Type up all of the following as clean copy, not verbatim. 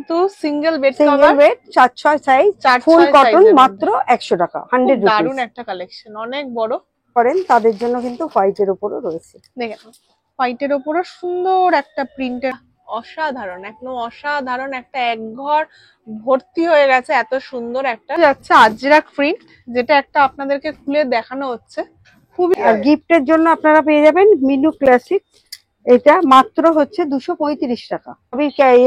তো single bed single bed 4-6 size ফুল cotton মাত্র 100 টাকা 100 রুপিস। দারুন একটা কালেকশন, অনেক বড় করেন তাদের জন্য কিন্তু হোয়াইটের উপরও রয়েছে। দেখেন হোয়াইটের উপরও সুন্দর একটা প্রিন্টের, অসাধারণ, একদম অসাধারণ একটা একঘর ভর্তি হয়ে গেছে এত সুন্দর একটা যাচ্ছে আজরাক প্রিন্ট, যেটা একটা আপনাদেরকে খুলে দেখানো হচ্ছে খুবই। আর গিফটের জন্য আপনারা পেয়ে যাবেন মিনু ক্লাসিক, এটা মাত্র হচ্ছে 235 টাকা।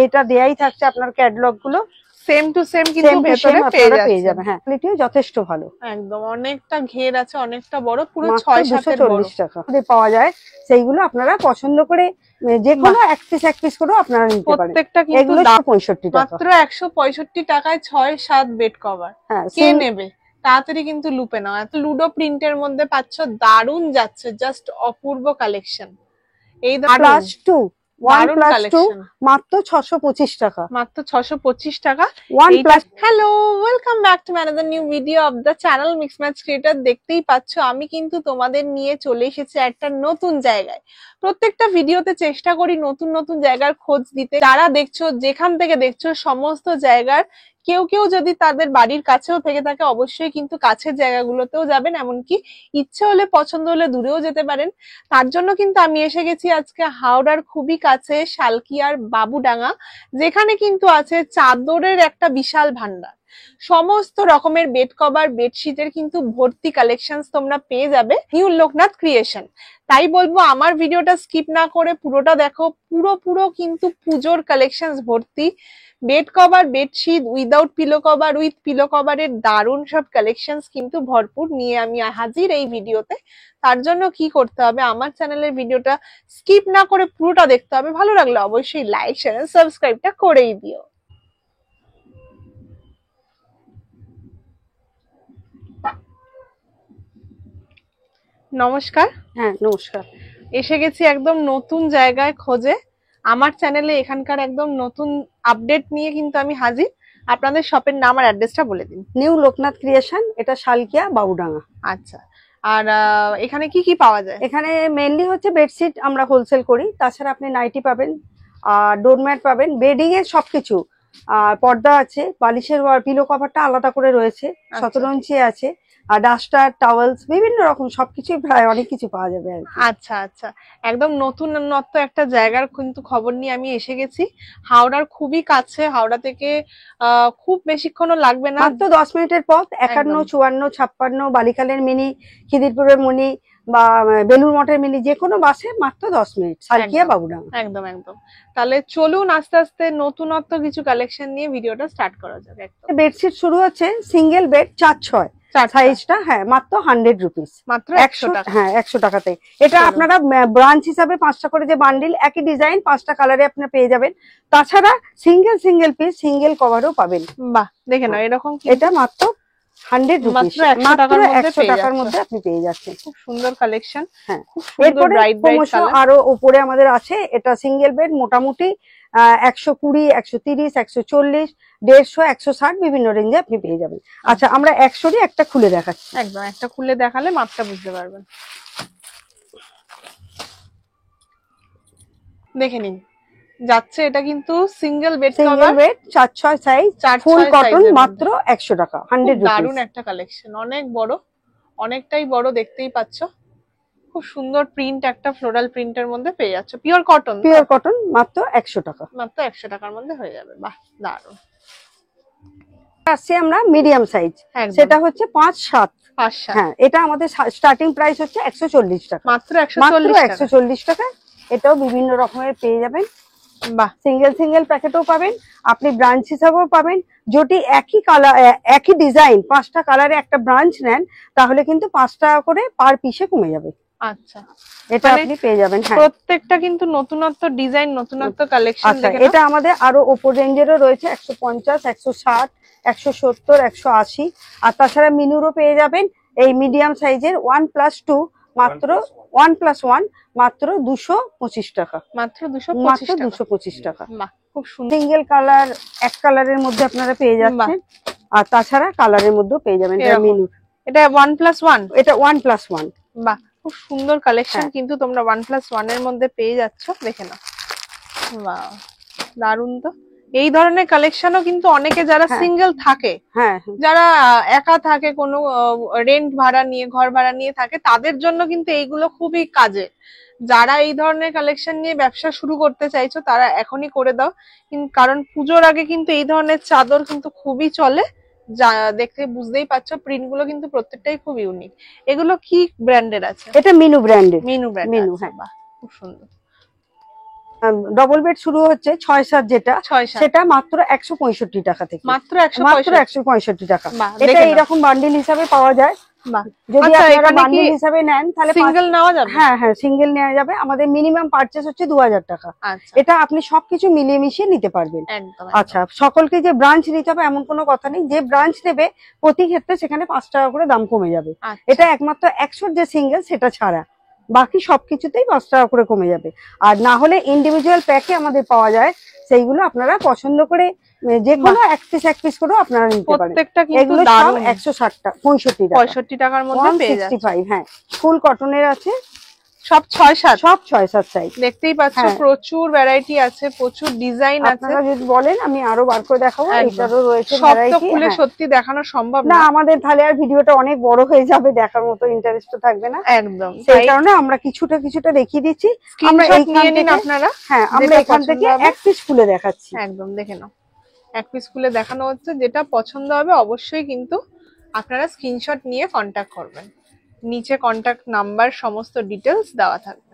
এটা দেয়াই থাকছে আপনার ক্যাটালগ গুলো সেম টু সেম, কিন্তু ভেতরে পেয়ে যাবেন। হ্যাঁ, কোয়ালিটিও যথেষ্ট ভালো, একদম অনেকটা ঘের আছে, অনেকটা বড়, পুরো 6-7 টাকা পাওয়া যায়। সেইগুলো আপনারা পছন্দ করে যে কোনো এক পিস করে আপনারা নিতে পারেন। প্রত্যেকটা কিন্তু 65 টাকা, মাত্র 165 টাকায় 6-7 বেড কভার। কে নেবে তাড়াতাড়ি কিন্তু লুপে নাও। এত লুডো প্রিন্টের মধ্যে পাচ্ছ, দারুন যাচ্ছে, জাস্ট অপূর্ব কালেকশন। এই প্লাস 2 মাত্র 625 টাকা, মাত্র 625 টাকা। Hello, welcome back to another new video of the channel mix match creator. দেখতেই পাচ্ছ আমি কিন্তু তোমাদের নিয়ে চলে এসেছি একটা নতুন জায়গায়। প্রত্যেকটা ভিডিওতে চেষ্টা করি নতুন নতুন জায়গার খোঁজ দিতে। যারা দেখছো, যেখান থেকে দেখছো, সমস্ত জায়গার কেউ কেউ যদি তাদের বাড়ির কাছেও থেকে থাকে, অবশ্যই কিন্তু কাছের জায়গাগুলোতেও যাবেন, এমনকি ইচ্ছে হলে পছন্দ হলে দূরেও যেতে পারেন। তার জন্য কিন্তু আমি এসে গেছি আজকে হাওড়ার খুবই কাছে শালকিয়ার বাবুডাঙ্গা, যেখানে কিন্তু আছে চাদরের একটা বিশাল ভান্ডার। সমস্ত রকমের বেড কভার, বেডশিটের কিন্তু ভর্তি কালেকশনস তোমরা পেয়ে যাবে নিউ লোকনাথ ক্রিয়েশন। তাই বলবো আমার ভিডিওটা স্কিপ না করে পুরোটা দেখো। পুরো কিন্তু পুজোর কালেকশনস ভর্তি। Bed cover, bedsheet without pillow cover, with pillow কভারের দারুণ সব কালেকশনস কিন্তু ভরপুর নিয়ে আমি হাজির এই ভিডিওতে। তার জন্য কি করতে হবে, আমার চ্যানেলের ভিডিওটা স্কিপ না করে পুরোটা দেখতে হবে। ভালো লাগলে অবশ্যই লাইক, শেয়ার, সাবস্ক্রাইবটা করেই দিও। নমস্কার। হ্যাঁ নমস্কার। এসে গেছি একদম নতুন জায়গায় খোঁজে। আমার চ্যানেলে এখানকার একদম নতুন আপডেট নিয়ে কিন্তু আমি হাজির। আপনাদের শপের নাম আর অ্যাড্রেসটা বলে দিন। নিউ লোকনাথ ক্রিয়েশন, এটা শালকিয়া বাবুডাঙ্গা। আচ্ছা, আর এখানে কি কি পাওয়া যায়? এখানে মেইনলি হচ্ছে বেডশিট আমরা হোলসেল করি, তাছাড়া আপনি নাইটি পাবেন, আর ডোরম্যাট পাবেন, বেডিং এর সবকিছু, আর পর্দা আছে, বালিশের পিলো কভারটা আলাদা করে রয়েছে, 17 ইঞ্চি আছে, আর ডাস্টার, টাওয়েলস, বিভিন্ন রকম সবকিছুই প্রায় অনেক কিছু পাওয়া যাবে আর কি। আচ্ছা আচ্ছা, একদম নতুনত্ব একটা জায়গার কিন্তু খবর নিয়ে আমি এসে গেছি। হাওড়ার খুবই কাছে, হাওড়া থেকে খুব বেশিক্ষণও লাগবে না, মাত্র 10 মিনিটের পথ। 51, 54, 56 বালিখালের মিনি, খিদিরপুরের মিনি বা বেলুর মঠের মিনি, যে কোনো বাসে মাত্র 10 মিনিট, শালকিয়া বাবুডাঙ্গা। একদম একদম। তাহলে চলুন আস্তে আস্তে নতুনত্ব কিছু কালেকশন নিয়ে ভিডিওটা স্টার্ট করা যাবে। বেডশিট শুরু হচ্ছে সিঙ্গেল বেড 4-6 সাইজটা, হ্যাঁ মাত্র 100 রুপিস, মাত্র 100 টাকা। হ্যাঁ 100 টাকাতে। এটা আপনারা ব্রাঞ্চ হিসাবে 5টা করে যে বান্ডিল, একই ডিজাইন 5টা কালারে আপনারা পেয়ে যাবেন। তাছাড়া সিঙ্গেল পিস সিঙ্গেল কভারও পাবেন। বাহ, দেখে নাও এরকম, এটা মাত্র 100 রুপিস, মাত্র 100 টাকার মধ্যে আপনি পেয়ে যাচ্ছেন। খুব সুন্দর কালেকশন। হ্যাঁ, এরপরে আরো উপরে আমাদের আছে, এটা সিঙ্গেল বেড মোটামুটি 120, 130, 140, 150, 160 বিভিন্ন রেঞ্জে আপনি পেয়ে যাবেন। আচ্ছা, আমরা 100-ই একটা খুলে দেখাচ্ছি। একদম একটা খুলে দেখালে মাপটা বুঝতে পারবেন। দেখে নিন, যাচ্ছে এটা কিন্তু সিঙ্গেল বেড কভার, 4-6 সাইজ ফুল কটন, মাত্র 100 টাকা, 100 রুপিস। দারুন একটা কালেকশন, অনেক বড়, অনেকটাই বড়, দেখতেই পাচ্ছ। খুব সুন্দর প্রিন্ট, একটা ফ্লোরাল প্রিন্টের মধ্যে পেয়ে যাচ্ছে, পিওর কটন, মাত্র 100 টাকা, মাত্র 100 টাকার মধ্যে হয়ে যাবে। বাহ, দারুন। আসছে আমরা মিডিয়াম সাইজ, সেটা হচ্ছে 5-7। হ্যাঁ, এটা আমাদের স্টার্টিং প্রাইস হচ্ছে 140 টাকা, মাত্র 140 টাকা। এটাও বিভিন্ন রকমের পেয়ে যাবেন। বাহ, সিঙ্গেল প্যাকেটও পাবেন, আপনি ব্রাঞ্চ হিসাবেও পাবেন। যদি একই কালার, একই ডিজাইন 5টা কালারে একটা ব্রাঞ্চ নেন, তাহলে কিন্তু 5 টাকা করে পার পিসে কমে যাবে। আচ্ছা, এটা আপনি পেয়ে যাবেন। হ্যাঁ, প্রত্যেকটা কিন্তু নতুনত্ব ডিজাইন, নতুনত্ব কালেকশন। আচ্ছা, এটা আমাদের আরো উপর রেঞ্জেরও রয়েছে, 150, 160, 170, 180। আর তাছাড়া মিনুরও পেয়ে যাবেন এই মিডিয়াম সাইজের 1+2, মাত্র 1+1, মাত্র 225 টাকা, মাত্র 225 টাকা। বাহ, খুব সুন্দর। সিঙ্গেল কালার, এক কালারের মধ্যে আপনারা পেয়ে যাচ্ছেন, আর তাছাড়া কালারের মধ্যেও পেয়ে যাবেন। মিনুর এটা 1+1, এটা 1+1। বাহ, খুব সুন্দর কালেকশন কিন্তু তোমরা 1+1 এর মধ্যে পেয়ে যাচ্ছ। দেখে নাও, বাহ, দারুন তো। এই ধরনের কালেকশনও কিন্তু অনেকে যারা সিঙ্গেল থাকে, যারা একা থাকে, কোনো রেন্ট ভাড়া নিয়ে, ঘর ভাড়া নিয়ে থাকে, তাদের জন্য কিন্তু এইগুলো খুবই কাজে। যারা এই ধরনের কালেকশন নিয়ে ব্যবসা শুরু করতে চাইছো তারা এখনই করে দাও, কারণ পুজোর আগে কিন্তু এই ধরনের চাদর কিন্তু খুবই চলে। যা দেখতে বুঝতেই পারছো, প্রিন্ট গুলো কিন্তু প্রত্যেকটাই খুব ইউনিক। এগুলো কি ব্র্যান্ডের আছে? এটা মিনু ব্র্যান্ডের। মিনু ব্র্যান্ড, মিনু, হ্যাঁ, খুব সুন্দর। ডবল বেড শুরু হচ্ছে 6-7, যেটা সেটা মাত্র 165 টাকা থেকে। মাত্র 165 টাকা। এটা এরকম বান্ডিল হিসাবে পাওয়া যায়। যদি আপনারা বান্ডিল হিসাবে নেন তাহলে সিঙ্গেল নেওয়া যাবে। হ্যাঁ হ্যাঁ, সিঙ্গেল নেওয়া যাবে। আমাদের মিনিমাম পারচেজ হচ্ছে 2000 টাকা। এটা আপনি সবকিছু মিলিয়ে মিশিয়ে নিতে পারবেন। আচ্ছা, সকলকে যে ব্রাঞ্চ নিতে হবে এমন কোনো কথা নেই। যে ব্রাঞ্চ নেবে প্রতি ক্ষেত্রে সেখানে 5 টাকা করে দাম কমে যাবে। এটা একমাত্র 100 যে সিঙ্গেল সেটা ছাড়া বাকি সবকিছুতেই 5 টাকা করে কমে যাবে। আর না হলে ইন্ডিভিজুয়াল প্যাকে আমাদের পাওয়া যায়, সেইগুলো আপনারা পছন্দ করে যে কোনো এক পিস করেও আপনারা নিতে পারেন। এগুলো সব 160 টাকা, 65 টাকার মধ্যে পেয়ে যাচ্ছে। 165, হ্যাঁ, ফুল কটনের আছে, সব 6-7, সব 6-7 সাইজ। দেখতেই পাচ্ছ প্রচুর ভ্যারাইটি আছে, প্রচুর ডিজাইন আছে। আপনারা যদি বলেন আমি আরো বার করে দেখাবো। এটারও রয়েছে ভ্যারাইটি। সব তো খুলে সত্যি দেখানো সম্ভব না, আমাদের তাহলে আর ভিডিওটা অনেক বড় হয়ে যাবে, দেখার মতো ইন্টারেস্ট থাকবে না। একদম, সেই কারণে আমরা কিছুটা দেখিয়ে দিচ্ছি। আমরা নিয়ে নিন আপনারা। হ্যাঁ, আমরা এখান থেকে এক পিস খুলে দেখাচ্ছি। একদম দেখে নাও, এক পিস খুলে দেখানো হচ্ছে। যেটা পছন্দ হবে অবশ্যই কিন্তু আপনারা স্ক্রিনশট নিয়ে কন্টাক্ট করবেন। নিচে কন্টাক্ট নাম্বার, সমস্ত ডিটেলস দেওয়া থাকবে।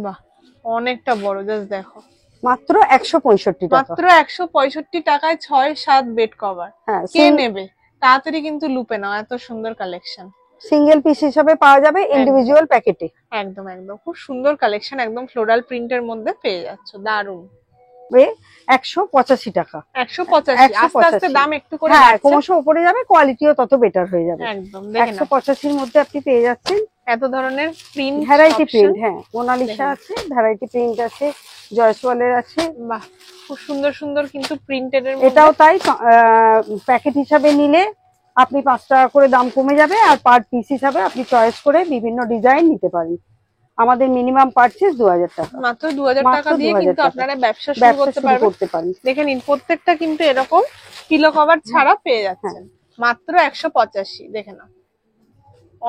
বাহ, অনেকটা বড়, জাস্ট দেখো। মাত্র 165 টাকা। মাত্র 165 টাকায় 6-7 বেড কভার। কে নেবে? তাড়াতাড়ি কিন্তু লুপে নাও, এত সুন্দর কালেকশন। সিঙ্গেল পিস হিসাবে পাওয়া যাবে, ইন্ডিভিজুয়াল প্যাকেটে। একদম একদম, খুব সুন্দর কালেকশন, একদম ফ্লোরাল প্রিন্টের মধ্যে পেয়ে যাচ্ছ। দারুন। 185 টাকা। 185, আস্তে আস্তে দাম একটু করে ক্রমশ উপরে যাবে, কোয়ালিটিও তত বেটার হয়ে যাবে। একদম 185 এর মধ্যে আপনি পেয়ে যাচ্ছেন এত ধরনের প্রিন্ট, ভ্যারাইটি প্রিন্ট। হ্যাঁ, মোনালিসা আছে, ভ্যারাইটি প্রিন্ট আছে, জয়সওয়ালের আছে। বাহ, খুব সুন্দর সুন্দর কিন্তু প্রিন্টেড এর। এটাও তাই, প্যাকেট হিসাবে নিলে আপনি 5 টাকা করে দাম কমে যাবে, আর পার পিস হিসাবে আপনি চয়েস করে বিভিন্ন ডিজাইন নিতে পারেন। আমাদের মিনিমাম পারচেজ 2000 টাকা। মাত্র 2000 টাকা দিয়ে কিন্তু আপনারা ব্যবসা শুরু করতে পারেন। দেখে নিন, প্রত্যেকটা কিন্তু এরকম পিলো কভার ছাড়া পেয়ে যাচ্ছেন মাত্র 185। দেখে নাও,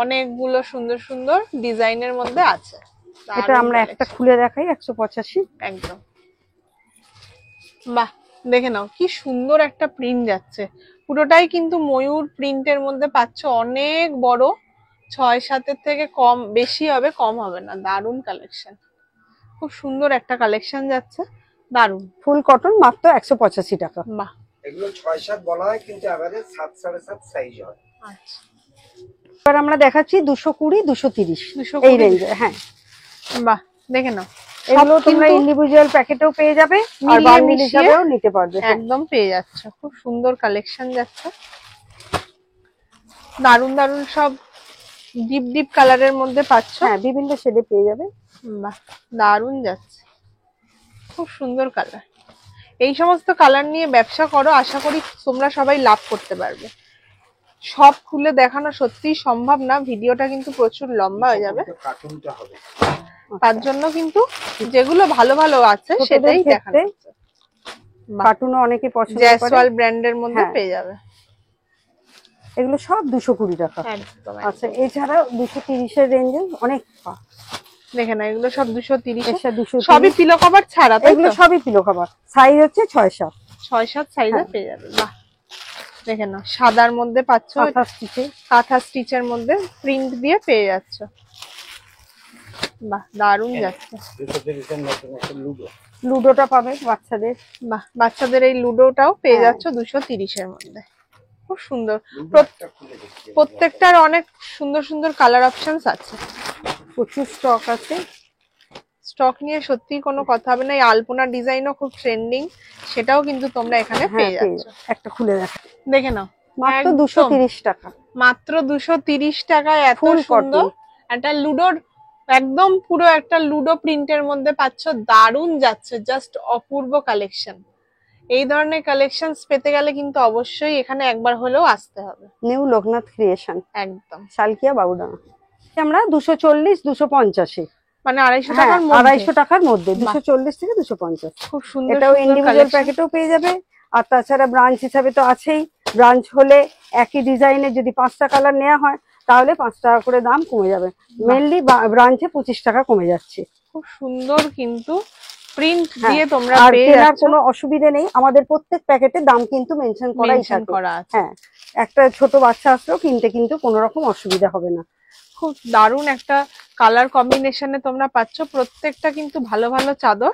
অনেকগুলো সুন্দর সুন্দর ডিজাইনের মধ্যে আছে। এটা আমরা একটা খুলে দেখাই, 185। একদম, বাহ, দেখে নাও কি সুন্দর একটা প্রিন্ট যাচ্ছে। পুরোটাই কিন্তু ময়ূর প্রিন্টের মধ্যে পাচ্ছ। অনেক বড়, 6-7 থেকে কম, বেশি হবে, কম হবে না। দারুন কালেকশন, খুব সুন্দর একটা কালেকশন যাচ্ছে। দারুন। ফুল কটন, মাত্র 185 টাকা। বাহ, এগুলো 6-7 বলা হয়, কিন্তু এভারেজ 7-7.5 সাইজ হয়। আচ্ছা, এবার আমরা দেখাচ্ছি 220, 230 এই রেঞ্জে। হ্যাঁ, বাহ, দেখে নাও, এগুলো তোমরা ইন্ডিভিজুয়াল প্যাকেটেও পেয়ে যাবে, আর বান্ডিল হিসাবেও নিতে পারবে। একদম পেয়ে যাচ্ছে, খুব সুন্দর কালেকশন যাচ্ছে। দারুন দারুন সব ডিপ ডিপ কালারের মধ্যে পাচ্ছ। হ্যাঁ, বিভিন্ন শেডে পেয়ে যাবে। বাহ, দারুন যাচ্ছে, খুব সুন্দর কালার। এই সমস্ত কালার নিয়ে ব্যবসা করো, আশা করি তোমরা সবাই লাভ করতে পারবে। সব খুলে দেখানো সত্যি সম্ভব না, ভিডিওটা কিন্তু প্রচুর লম্বা হয়ে যাবে। তার জন্য কিন্তু যেগুলো ভালো ভালো আছে সেটাই দেখানো হচ্ছে। কার্টুনও অনেকে পছন্দ করে, জয়সওয়াল ব্র্যান্ডের মধ্যে পেয়ে যাবে। এগুলো সব 220 টাকা। আচ্ছা, এছাড়া 230 এর রেঞ্জে অনেক। দেখে না, এগুলো সব 230, সবই পিলো কভার ছাড়া। এগুলো সবই পিলো কভার, সাইজ হচ্ছে 6-7 সাইজে পেয়ে যাবে। বাহ, দেখে না, সাদার মধ্যে পাচ্ছ, কাঁথা স্টিচের মধ্যে প্রিন্ট দিয়ে পেয়ে যাচ্ছ। বাহ, দারুন যাচ্ছে। লুডোটা পাবে বাচ্চাদের। বাহ, বাচ্চাদের এই লুডোটাও পেয়ে যাচ্ছ 230 এর মধ্যে। খুব সুন্দর, প্রত্যেকটার অনেক সুন্দর সুন্দর কালার অপশনস আছে, প্রচুর স্টক আছে। স্টক নিয়ে সত্যি কোনো কথা হবে না। এই আলপনা ডিজাইনও খুব ট্রেন্ডিং, সেটাও কিন্তু তোমরা এখানে পেয়ে যাচ্ছ। একটা খুলে দেখে নাও, মাত্র 230 টাকা। মাত্র 230 টাকায় এত সুন্দর একটা লুডোর, একদম পুরো একটা লুডো প্রিন্টের মধ্যে পাচ্ছ। দারুন যাচ্ছে, জাস্ট অপূর্ব কালেকশন। এই ধরনের কালেকশনস পেতে গেলে কিন্তু অবশ্যই এখানে একবার হলেও আসতে হবে। নিউ লোকনাথ ক্রিয়েশন, একদম সালকিয়া বাবুডাঙ্গা। আমরা 240, 250 মানে 250 টাকার মধ্যে, 250 টাকার মধ্যে 240 থেকে 250। খুব সুন্দর এটাও সুন্দর ইন্ডিভিজুয়াল কালেকশন। প্যাকেটও পেয়ে যাবে। আর তাছাড়া ব্রাঞ্চ হিসাবে তো আছেই, ব্রাঞ্চ হলে একই ডিজাইনের যদি 5টা কালার নেওয়া হয় তাহলে 5 টাকা করে দাম কমে যাবে। মেনলি ব্রাঞ্চে 25 টাকা কমে যাচ্ছে। খুব সুন্দর কিন্তু প্রিন্ট হ্যাঁ, দিয়ে তোমরা আর পেয়ে কেনার যাচ্ছ। কোনো অসুবিধা নেই, আমাদের প্রত্যেক প্যাকেটে দাম কিন্তু মেনশন করাই মেনশন থাকে। করা আছে। হ্যাঁ, একটা ছোট বাচ্চা আসলেও কিনতে কিন্তু কোনো রকম অসুবিধা হবে না। খুব দারুণ একটা কালার কম্বিনেশনে তোমরা পাচ্ছ। প্রত্যেকটা কিন্তু ভালো ভালো চাদর,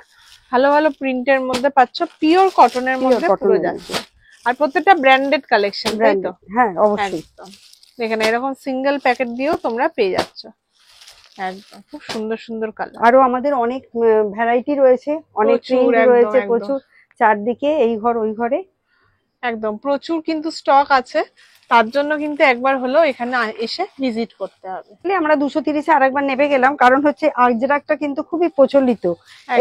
ভালো ভালো প্রিন্টের মধ্যে পাচ্ছ, পিওর কটনের মধ্যে পুরো যাচ্ছে। আর প্রত্যেকটা ব্র্যান্ডেড কালেকশন, তাই তো? হ্যাঁ, অবশ্যই। একদম। এখানে এরকম সিঙ্গেল প্যাকেট দিয়েও তোমরা পেয়ে যাচ্ছ। একদম খুব সুন্দর সুন্দর কালার। আরো আমাদের অনেক ভ্যারাইটি রয়েছে, অনেক প্রিন্ট রয়েছে প্রচুর, চারদিকে এই ঘর ওই ঘরে একদম প্রচুর কিন্তু স্টক আছে। তার জন্য কিন্তু একবার হলো এখানে এসে ভিজিট করতে হবে। আমরা 230-এ আরেকবার নেমে গেলাম, কারণ হচ্ছে আজরাকটা কিন্তু খুবই প্রচলিত।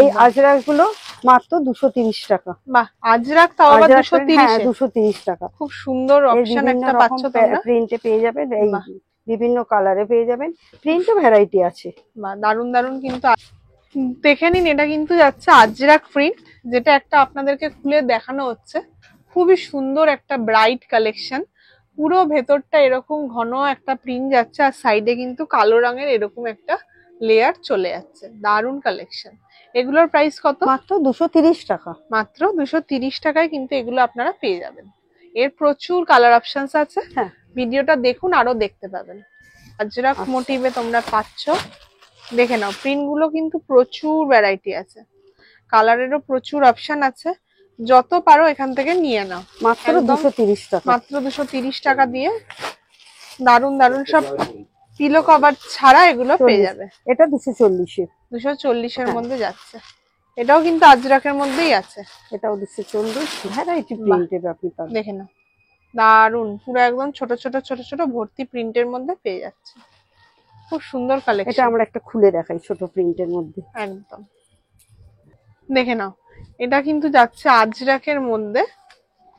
এই আজরাক গুলো মাত্র 230 টাকা। বাহ, আজরাক তাও আবার 230 হ্যাঁ, 230 টাকা। খুব সুন্দর অপশন একটা পাচ্ছ তোমরা। প্রিন্টে পেয়ে যাবেন, এই বিভিন্ন কালারে পেয়ে যাবেন, প্রিন্টও ভ্যারাইটি আছে। বাহ, দারুন দারুন কিন্তু। দেখে নিন, এটা কিন্তু যাচ্ছে আজরাক প্রিন্ট, যেটা একটা আপনাদেরকে খুলে দেখানো হচ্ছে। খুবই সুন্দর একটা ব্রাইট কালেকশন, পুরো ভেতরটা এরকম ঘন একটা প্রিন্ট যাচ্ছে, আর সাইডে কিন্তু কালো রঙের এরকম একটা লেয়ার চলে যাচ্ছে। দারুন কালেকশন। এগুলোর প্রাইস কত? মাত্র 230 টাকা। মাত্র 230 টাকায় কিন্তু এগুলো আপনারা পেয়ে যাবেন। এর প্রচুর কালার অপশনস আছে। হ্যাঁ, ভিডিওটা দেখুন, আরো দেখতে পাবেন। আজরাক মোটিভে তোমরা পাচ্ছ। দেখে নাও, প্রিন্ট গুলো কিন্তু প্রচুর ভ্যারাইটি আছে, কালারেরও প্রচুর অপশন আছে। যত পারো এখান থেকে নিয়ে নাও। মাত্র 230 টাকা। মাত্র 230 টাকা দিয়ে দারুন দারুন সব পিলো কভার ছাড়া এগুলো পেয়ে যাবে। এটা 240-এ, 240 এর মধ্যে যাচ্ছে। এটাও কিন্তু আজরাকের মধ্যেই আছে। এটাও 240, ভ্যারাইটি প্রিন্টের আপনি পাবেন। দেখে নাও, দারুন, পুরো একদম ছোট ছোট ছোট ছোট ভর্তি প্রিন্টের মধ্যে পেয়ে যাচ্ছে। খুব সুন্দর কালেকশন। এটা আমরা একটা খুলে দেখাই ছোট প্রিন্টের মধ্যে। একদম দেখে নাও, এটা কিন্তু যাচ্ছে আজরাকের মধ্যে।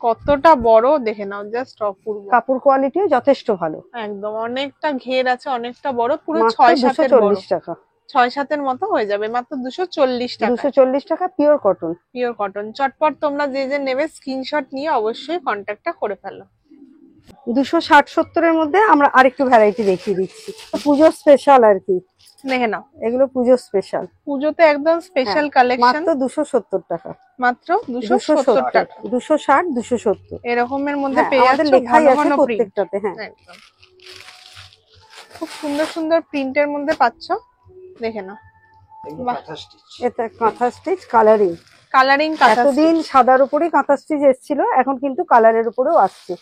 কতটা বড় দেখে নাও, জাস্ট অপূর্ব। কাপড় কোয়ালিটিও যথেষ্ট ভালো। একদম, অনেকটা ঘের আছে, অনেকটা বড়, পুরো 6-7 টাকা, 6-7 মতো হয়ে যাবে। মাত্র 240 টাকা। 240 টাকা, পিওর কটন। Pure cotton. চটপট তোমরা যে যে নেবে স্ক্রিনশট নিয়ে অবশ্যই কন্ট্যাক্টটা করে ফেলো। 260-70 এর মধ্যে আমরা আরেকটু ভ্যারাইটি দেখিয়ে দিচ্ছি, পুজো স্পেশাল আর কি। দেখে নাও, এগুলো পুজো স্পেশাল, পুজোতে একদম স্পেশাল কালেকশন। মাত্র 270 টাকা। মাত্র 270 টাকা। 260, 270 এরকমের মধ্যে পেয়ে যাচ্ছ। লেখাই আছে প্রত্যেকটাতে। হ্যাঁ, খুব সুন্দর সুন্দর প্রিন্টের মধ্যে পাচ্ছ। দেখে নাও, এটা কাঁথা স্টিচ কালারিং। কালারিং এতদিন সাদার উপরে কাঁথা স্টিচ এসেছিল, এখন কিন্তু কালারের উপরেও আসছে,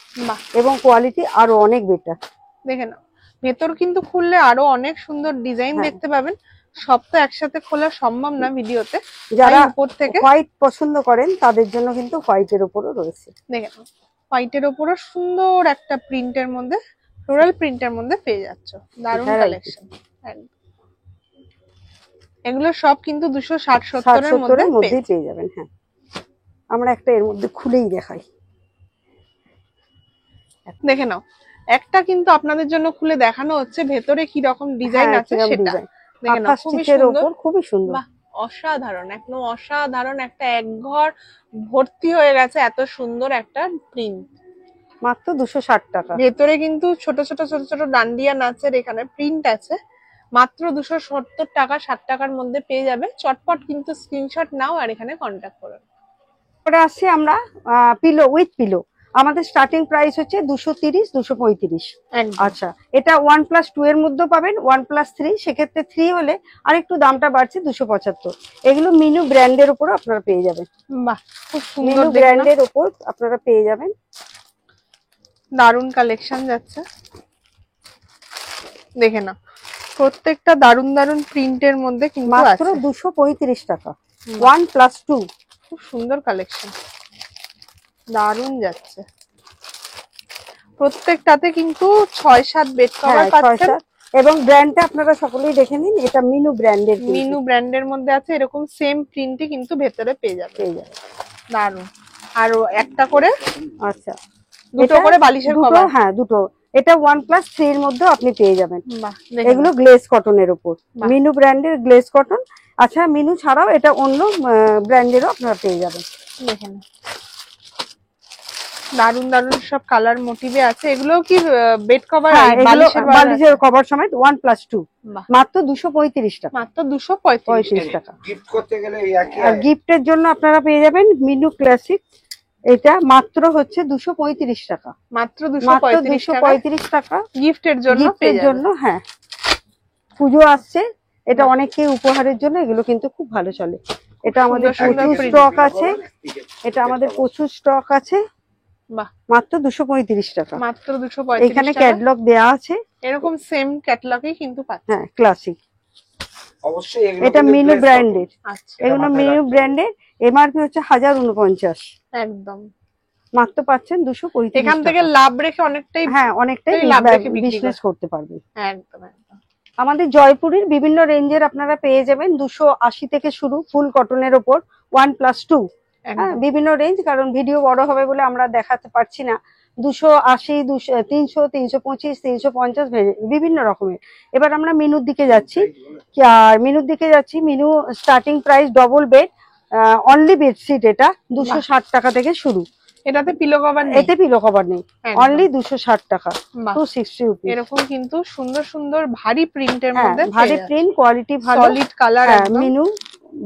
এবং কোয়ালিটি আরো অনেক বেটার। দেখে নাও, ভেতর কিন্তু খুললে আরো অনেক সুন্দর ডিজাইন দেখতে পাবেন। সব তো একসাথে খোলা সম্ভব না ভিডিওতে। যারা উপর থেকে হোয়াইট পছন্দ করেন তাদের জন্য কিন্তু হোয়াইটের উপরও রয়েছে। দেখে নাও, হোয়াইটের উপরও সুন্দর একটা প্রিন্টের মধ্যে, ফ্লোরাল প্রিন্টের মধ্যে পেয়ে যাচ্ছ। দারুণ কালেকশন। এগুলো সব কিন্তু 260-70 এর মধ্যে পেয়ে যাবেন। হ্যাঁ, আমরা একটা এর মধ্যে খুলেই দেখাই। দেখে নাও, একটা কিন্তু আপনাদের জন্য খুলে দেখানো হচ্ছে ভেতরে কি রকম ডিজাইন আছে সেটা। দেখে নাও, খুবই সুন্দর, অসাধারণ, একদম অসাধারণ একটা একঘর ভর্তি হয়ে গেছে এত সুন্দর একটা প্রিন্ট। মাত্র 260 টাকা। ভেতরে কিন্তু ছোট ছোট ছোট ছোট ডান্ডিয়া নাচের এখানে প্রিন্ট আছে। মাত্র 270 টাকা, 60 টাকার মধ্যে পেয়ে যাবে। চটপট কিন্তু স্ক্রিনশট নাও আর এখানে কন্ট্যাক্ট করো। পরে আসছে আমরা পিলো উইথ পিলো। আমাদের স্টার্টিং প্রাইস হচ্ছে 230, 235। আচ্ছা, এটা 1+2 এর মধ্যে পাবেন, 1+3, সেক্ষেত্রে 3 হলে আরেকটু দামটা বাড়ছে 275। এগুলো মিনু ব্র্যান্ডের উপর আপনারা পেয়ে যাবেন। বাহ, খুব সুন্দর ব্র্যান্ডের উপর আপনারা পেয়ে যাবেন। দারুন কালেকশন যাচ্ছে। দেখে না, প্রত্যেকটা দারুন দারুন প্রিন্টের মধ্যে কিন্তু মাত্র 235 টাকা, 1+2। খুব সুন্দর কালেকশন, দারুন যাচ্ছে। প্রত্যেকটাতে কিন্তু 6-7 বেড কভার পাচ্ছেন, এবং ব্র্যান্ডটা আপনারা সকলেই দেখে নিন, এটা মিনু ব্র্যান্ডের। মিনু ব্র্যান্ডের মধ্যে আছে, এরকম সেম প্রিন্টই কিন্তু ভেতরে পেয়ে যাবে। দারুন। আর একটা করে, আচ্ছা, দুটো করে বালিশের কভার। হ্যাঁ, দুটো। এটা 1+3 এর মধ্যে আপনি পেয়ে যাবেন। বাহ, এগুলো গ্লেজ কটনের উপর, মিনু ব্র্যান্ডের গ্লেজ কটন। আচ্ছা, মিনু ছাড়াও এটা অন্য ব্র্যান্ডেরও আপনারা পেয়ে যাবেন। দেখেন দারুন দারুন সব কালার মোটিভে আছে। এগুলো কি বেড কভার? বালিশের কভার সমেত 1+2, মাত্র 235 টাকা। মাত্র 235 টাকা। গিফট করতে গেলে এই একই। আর গিফটের জন্য আপনারা পেয়ে যাবেন মিনু ক্লাসিক, এটা মাত্র হচ্ছে 235 টাকা। মাত্র 235 টাকা গিফটের জন্য পেয়ে যাবেন। জন্য হ্যাঁ, পুজো আসছে, এটা অনেকে উপহারের জন্য এগুলো কিন্তু খুব ভালো চলে। এটা আমাদের প্রচুর স্টক আছে, এটা আমাদের প্রচুর স্টক আছে। বাহ, মাত্র 235 টাকা। মাত্র 235 এখানে ক্যাটালগ দেয়া আছে, এরকম সেম ক্যাটালগই কিন্তু পাচ্ছেন। হ্যাঁ, ক্লাসিক। অবশ্যই এটা মিনু ব্র্যান্ডের। আচ্ছা, এগুলো মিনু ব্র্যান্ডের, এমআরপি হচ্ছে 1049। একদম মাত্র পাচ্ছেন 235। এখান থেকে লাভ রেখে অনেকটাই, হ্যাঁ, অনেকটাই লাভ রেখে বিজনেস করতে পারবেন। একদম একদম। আমাদের জয়পুরের বিভিন্ন রেঞ্জের আপনারা পেয়ে যাবেন 280 থেকে শুরু, ফুল কটনের ওপর 1+2। হ্যাঁ, বিভিন্ন রেঞ্জ, কারণ ভিডিও বড় হবে বলে আমরা দেখাতে পারছি না। 280, 300, 325, 350 বিভিন্ন রকমের। এবার আমরা মিনুর দিকে যাচ্ছি, আর মিনুর দিকে যাচ্ছি। Minu starting price double bed, only bedsheet, এটা 260 টাকা থেকে শুরু। এটাতে পিলো কভার নেই, এতে পিলো কভার নেই, অনলি 260 টাকা, 260 রুপি। এরকম কিন্তু সুন্দর সুন্দর ভারী প্রিন্টের মধ্যে, ভারী প্রিন্ট, কোয়ালিটি ভালো, solid colour, Minu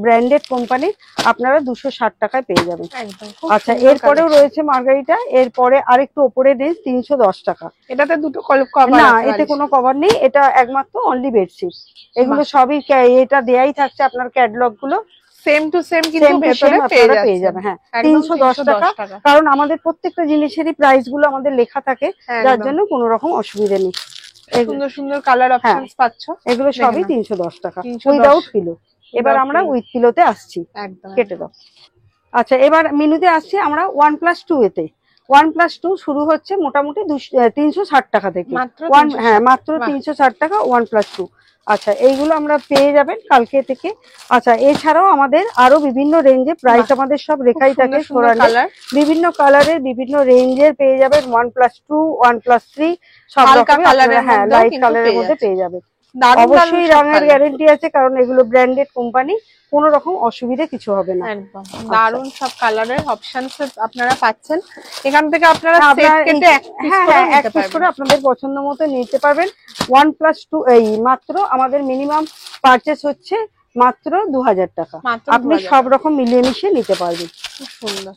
branded company, আপনারা 260 টাকায় পেয়ে যাবেন। একদম। আচ্ছা, এরপরেও রয়েছে মার্গারিটা, এরপরে আরেকটু উপরে রেঞ্জ 310 টাকা। এটাতে দুটো কভার না, এতে কোনো কভার নেই, এটা একমাত্র অনলি বেডশিট। এগুলো সবই এটা দেয়াই থাকছে, আপনার ক্যাটালগ গুলো সেম টু সেম কিন্তু ভেতরে পেয়ে যাবেন। হ্যাঁ, 310 টাকা, কারণ আমাদের প্রত্যেকটা জিনিসেরই প্রাইস গুলো আমাদের লেখা থাকে, যার জন্য কোনো রকম অসুবিধা নেই। সুন্দর সুন্দর কালার অপশনস পাচ্ছ, এগুলো সবই 310 টাকা উইদাউট পিলো। এবার আমরা উইথ পিলোতে আসছি, কেটে দাও। আচ্ছা, এবার মিনুতে আসছি আমরা 1+2 এতে। 1+2 শুরু হচ্ছে মোটামুটি 360 টাকা থেকে। হ্যাঁ, মাত্র 360 টাকা 1+2। আচ্ছা, এইগুলো আমরা পেয়ে যাবেন কালকে থেকে। আচ্ছা, এছাড়াও আমাদের আরো বিভিন্ন রেঞ্জে প্রাইস আমাদের সব লেখাই থাকে, বিভিন্ন কালারের বিভিন্ন রেঞ্জের পেয়ে যাবেন। 1+2, 1+3 সব রকমের, হ্যাঁ, লাইট কালারের মধ্যে পেয়ে যাবেন। অবশ্যই রঙের গ্যারান্টি আছে, কারণ এগুলো ব্র্যান্ডেড কোম্পানি, কোনো রকম অসুবিধা কিছু হবে না। একদম দারুন সব কালারের অপশনস আপনারা পাচ্ছেন। এখান থেকে আপনারা সেট কেটে এক পিস করে আপনাদের পছন্দ মতো নিতে পারবেন। 1+2 এই মাত্র আমাদের মিনিমাম পারচেজ হচ্ছে মাত্র 2000 টাকা। আপনি সব রকম মিলিয়ে মিশিয়ে নিতে পারবেন। খুব সুন্দর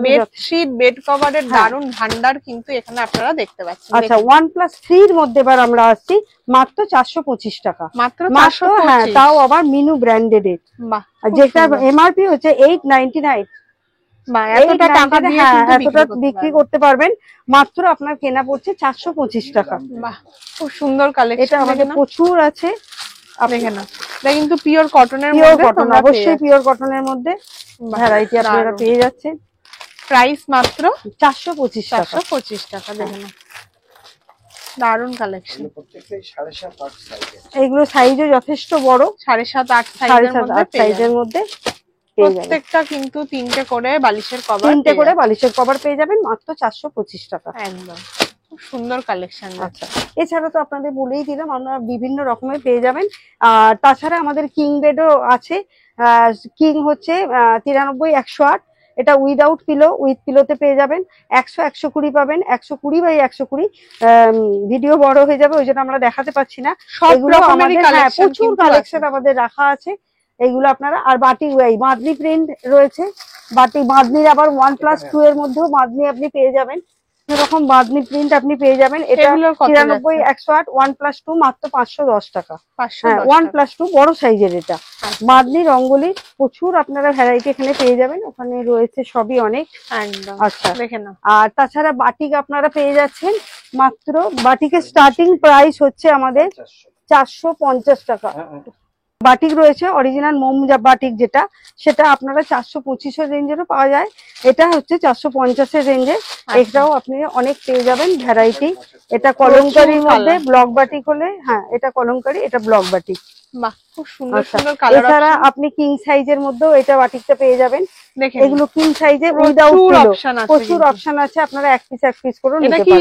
বেডশিট, বেড কভারের দারুন ভান্ডার কিন্তু এখানে আপনারা দেখতে পাচ্ছেন। আচ্ছা, 1+3 এর মধ্যে এবার আমরা আসছি মাত্র 425 টাকা। মাত্র, হ্যাঁ, তাও আবার মিনু ব্র্যান্ডেড এর, যেটা এমআরপি হচ্ছে 899। এতটা টাকা দিয়ে এতটা বিক্রি করতে পারবেন, মাত্র আপনার কেনা পড়ছে 425 টাকা। বাহ, খুব সুন্দর কালেকশন। এটা আমাদের প্রচুর আছে, দেখেন না, এটা কিন্তু পিওর কটনের মধ্যে, পিওর কটন, অবশ্যই পিওর কটনের মধ্যে ভ্যারাইটি আপনারা পেয়ে যাচ্ছেন। প্রাইস মাত্র 425 টাকা। 425 টাকা। দেখেন দারুন কালেকশন, এইগুলো সাইজও যথেষ্ট বড়, 7.5-8 সাইজের মধ্যে। প্রত্যেকটা কিন্তু তিনটে করে বালিশের কভার পেয়ে যাবেন মাত্র 425 টাকা। একদম খুব সুন্দর কালেকশন। আচ্ছা, এছাড়া তো আপনাদের বলেই দিলাম, আমরা বিভিন্ন রকমের পেয়ে যাবেন। আর তাছাড়া আমাদের কিং বেডও আছে। কিং হচ্ছে 93, 108, এটা উইদাউট পিলো, উইথ পিলোতে পেয়ে যাবেন। 100, 120 পাবেন, 120 বাই 120। ভিডিও বড় হয়ে যাবে, ওই জন্য আমরা দেখাতে পাচ্ছি না। এগুলো আমাদের প্রচুর কালেকশন আমাদের রাখা আছে, এইগুলো আপনারা। আর বাটিক বাঁধনি প্রিন্ট রয়েছে, বাঁধনির আবার 1+2 এর মধ্যেও বাঁধনি আপনি পেয়ে যাবেন। এরকম বাঁধনি প্রিন্ট আপনি পেয়ে যাবেন। এটা 93, 108, 1+2 মাত্র 510 টাকা। হ্যাঁ, 1+2 বড় সাইজের এটা বাঁধনি রঙ্গোলি, প্রচুর আপনারা ভ্যারাইটি এখানে পেয়ে যাবেন। ওখানে রয়েছে সবই অনেক। আচ্ছা, আর তাছাড়া বাটিক আপনারা পেয়ে যাচ্ছেন মাত্র, বাটিকের স্টার্টিং প্রাইস হচ্ছে আমাদের 450 টাকা। বাটিক রয়েছে অরিজিনাল মোম বাটিক, যেটা সেটা আপনারা 425-এর রেঞ্জেরও পাওয়া যায়। এটা হচ্ছে 450-এর রেঞ্জে। এটাও আপনি অনেক পেয়ে যাবেন ভ্যারাইটি। এটা কলমকারীর মধ্যে ব্লক বাটিক হলে, হ্যাঁ এটা কলমকারী, এটা ব্লক বাটিক। বাহ, খুব সুন্দর সুন্দর কালার। এছাড়া আপনি কিং সাইজের মধ্যেও এটা বাটিকটা পেয়ে যাবেন। দেখেন এগুলো কিং সাইজে উইদাউট পিলো, প্রচুর অপশন আছে। আপনারা এক পিস করে নিতে পারেন। এটা কি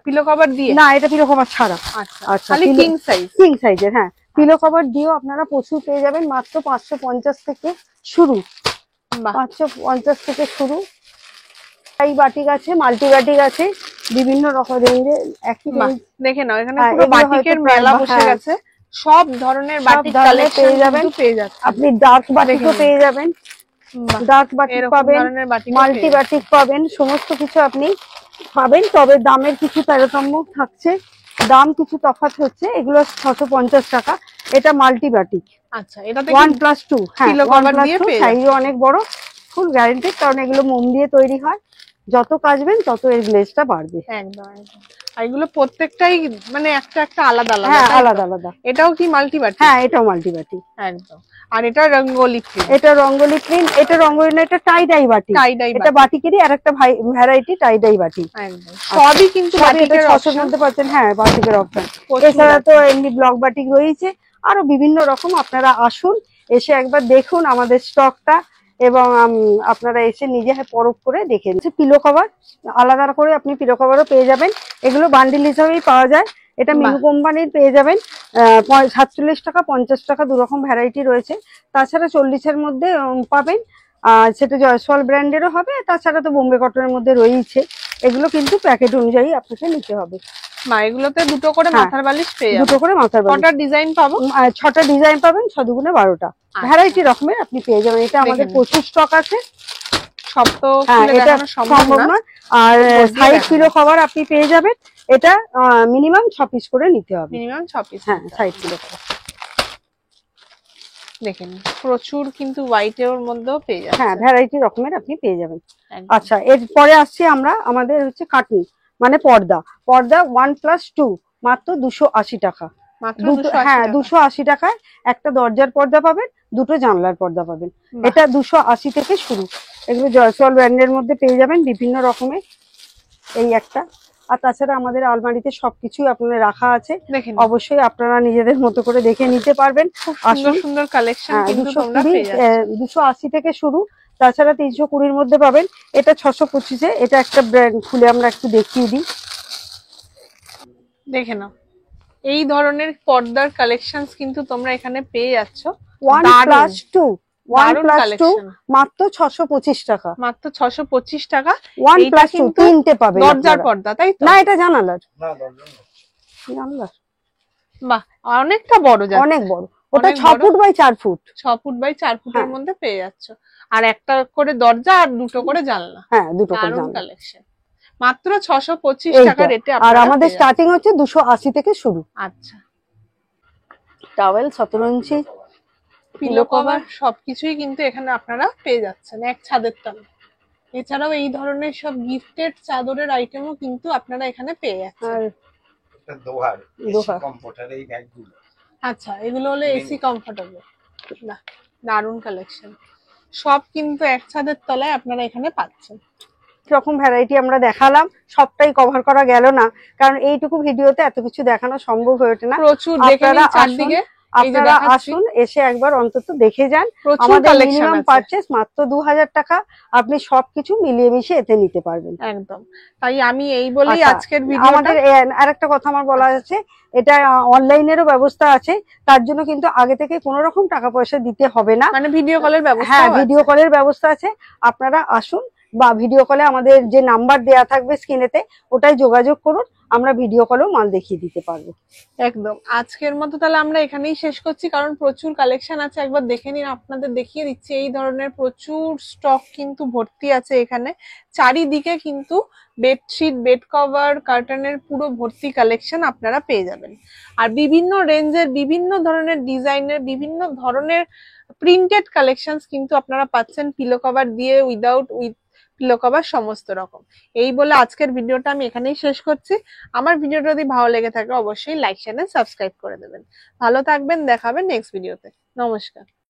পিলো কভার দিয়ে? না, এটা পিলো কভার ছাড়া। আচ্ছা, খালি কিং সাইজ। কিং সাইজের, হ্যাঁ। পিলো কভার দিয়েও আপনারা প্রচুর পেয়ে যাবেন, মাত্র 550 থেকে শুরু। 550 থেকে শুরু। এই বাটিক আছে, মাল্টি বাটিক আছে, বিভিন্ন রকম রেঞ্জে। একই দেখে নাও, এখানে পুরো বাটিকের মেলা বসে গেছে। সব ধরনের বাটিক কালেকশন পেয়ে যাচ্ছে। আপনি ডার্ক বাটিকও পেয়ে যাবেন, ডার্ক বাটিক পাবেন, মাল্টি বাটিক পাবেন, সমস্ত কিছু আপনি পাবেন। তবে দামের কিছু তারতম্য থাকছে, দাম কিছু তফাৎ হচ্ছে। এগুলো 650 টাকা। এটা মাল্টি বাটিক। আচ্ছা, এটাতে 1+2, হ্যাঁ 1+2, সাইজও অনেক বড়, ফুল গ্যারান্টেড, কারণ এগুলো মোম দিয়ে তৈরি হয়। যত কাচবেন তত এর গ্লেজটা বাড়বে। একদম একদম। আর এগুলো প্রত্যেকটাই মানে একটা একটা আলাদা আলাদা। হ্যাঁ, আলাদা আলাদা। এটাও কি মাল্টি বাটিক? হ্যাঁ, এটাও মাল্টি বাটিক একদম। আর এটা রঙ্গোলি প্রিন্ট। এটা রঙ্গোলি প্রিন্ট, এটা রঙ্গোলি না, এটা টাই ডাই বাটিক। এটা বাটিকেরই আরেকটা ভ্যারাইটি, টাই ডাই বাটিক। একদম, সবই কিন্তু বাটিকের 600-এর মধ্যে পাচ্ছেন। হ্যাঁ, বাটিকের অপশন। এছাড়া তো এমনি ব্লক বাটিক রয়েছে, আরো বিভিন্ন রকম। আপনারা আসুন, এসে একবার দেখুন আমাদের স্টকটা, এবং আপনারা এসে নিজে পরখ করে দেখে নিন। পিলো কভার আলাদা করে আপনি পিলো কভারও পেয়ে যাবেন। এগুলো বান্ডিল হিসাবেই পাওয়া যায়। এটা মিনু কোম্পানির পেয়ে যাবেন 47 টাকা, 50 টাকা, দুরকম ভ্যারাইটি রয়েছে। তাছাড়া 40-এর মধ্যে পাবেন, সেটা জয়সওয়াল ব্র্যান্ডেরও হবে। তাছাড়া তো বোম্বে কটনের মধ্যে রয়েছে। এগুলো কিন্তু প্যাকেট অনুযায়ী আপনাকে নিতে হবে। এগুলোতে দুটো করে মাথার বালিশ পেয়ে যাবেন। দুটো করে মাথার বালিশ। কটা ডিজাইন পাবো? 6টা ডিজাইন পাবেন, 6 দুগুণে 12টা ভ্যারাইটি রকমের আপনি পেয়ে যাবেন। এটা আমাদের প্রচুর স্টক আছে, সব তো খুলে দেখানো সম্ভব না। আর সাইড পিলো কভার আপনি পেয়ে যাবেন। এটা মিনিমাম 6 পিস করে নিতে হবে। Minimum 6 piece. হ্যাঁ, সাইড পিলো কভার দেখেন প্রচুর কিন্তু হোয়াইটের মধ্যেও পেয়ে যাবেন। হ্যাঁ, ভ্যারাইটি রকমের আপনি পেয়ে যাবেন। আচ্ছা, এরপরে আসছি আমরা, আমাদের হচ্ছে কার্টুন মানে পর্দা। পর্দা 1+2 মাত্র 280 টাকা। হ্যাঁ, 280 টাকায় একটা দরজার পর্দা পাবেন, দুটো জানলার পর্দা পাবেন। এটা 280 থেকে শুরু। এগুলো জয়সওয়াল ব্র্যান্ডের মধ্যে পেয়ে যাবেন বিভিন্ন রকমের। এই একটা। আর তাছাড়া আমাদের আলমারিতে সবকিছুই আপনাদের রাখা আছে, অবশ্যই আপনারা নিজেদের মতো করে দেখে নিতে পারবেন। সুন্দর সুন্দর কালেকশন কিন্তু তোমরা পেয়ে যাচ্ছ। 280 থেকে শুরু। তাছাড়া 320-র মধ্যে পাবেন। এটা 625-এ। এটা একটা ব্র্যান্ড, খুলে আমরা একটু দেখিয়ে দিই। দেখে নাও, এই ধরনের পর্দার কালেকশনস কিন্তু তোমরা এখানে পেয়ে যাচ্ছ। 1+2 মাত্র 625 টাকা। মাত্র 625 টাকা। 1+2 তিনটে পাবেন। দরজার পর্দা, তাই তো? না, এটা জানালার। জানালার। বাহ, অনেকটা বড়, অনেক বড়। ওটা 6 foot by 4 foot. 6 foot by 4 ফুটের মধ্যে পেয়ে যাচ্ছ। আর একটা করে দরজা আর দুটো করে জানলা। হ্যাঁ, দুটো করে জানলা। কালেকশন মাত্র 625 টাকা রেটে। আর আমাদের স্টার্টিং হচ্ছে 280 থেকে শুরু। আচ্ছা, টাওয়েল 17 ইঞ্চি, পিলো কভার সবকিছুই কিন্তু এখানে আপনারা পেয়ে যাচ্ছেন এক ছাদের তলে। এছাড়াও এই ধরনের সব গিফটেড চাদরের আইটেমও কিন্তু আপনারা এখানে পেয়ে যাচ্ছেন। আচ্ছা, এগুলো হলো এসি কমফোর্টেবল। না, দারুন কালেকশন। সব কিন্তু এক ছাদের তলায় আপনারা এখানে পাচ্ছেন। রকম ভ্যারাইটি আমরা দেখালাম, সবটাই কভার করা গেল না, কারণ এইটুকু ভিডিওতে এত কিছু দেখানো সম্ভব হয়ে ওঠে না। প্রচুর দেখে নিন চারদিকে। আপনারা আসুন, এসে একবার অন্তত দেখে যান। আমাদের মিনিমাম পারচেজ মাত্র 2000 টাকা। আপনি সবকিছু মিলিয়ে মিশিয়ে এতে নিতে পারবেন। একদম। তাই আমি এই বলেই আজকের ভিডিও। আমাদের আরেকটা কথা আমার বলা আছে, এটা অনলাইনেরও ব্যবস্থা আছে। তার জন্য কিন্তু আগে থেকে কোনো রকম টাকা পয়সা দিতে হবে না। মানে ভিডিও কলের ব্যবস্থা। হ্যাঁ, ভিডিও কলের ব্যবস্থা আছে। আপনারা আসুন, বা ভিডিও কলে আমাদের যে নাম্বার দেয়া থাকবে স্ক্রিনেতে, ওটাই যোগাযোগ করুন। আমরা ভিডিও কলেও মাল দেখিয়ে দিতে পারবো। একদম। আজকের মতো তাহলে আমরা এখানেই শেষ করছি, কারণ প্রচুর কালেকশন আছে। একবার দেখে নিন, আপনাদের দেখিয়ে দিচ্ছি। এই ধরনের প্রচুর স্টক কিন্তু ভর্তি আছে এখানে। চারিদিকে কিন্তু বেডশিট, বেড কভার, কার্টনের পুরো ভর্তি কালেকশন আপনারা পেয়ে যাবেন। আর বিভিন্ন রেঞ্জের, বিভিন্ন ধরনের ডিজাইনের, বিভিন্ন ধরনের প্রিন্টেড কালেকশনস কিন্তু আপনারা পাচ্ছেন পিলো কভার দিয়ে, উইথ পিলো কভার সমস্ত রকম। এই বলে আজকের ভিডিওটা আমি এখানেই শেষ করছি। আমার ভিডিওটা যদি ভালো লেগে থাকে অবশ্যই লাইক শেয়ার সাবস্ক্রাইব করে দেবেন। ভালো থাকবেন, দেখাবেন নেক্সট ভিডিওতে। নমস্কার।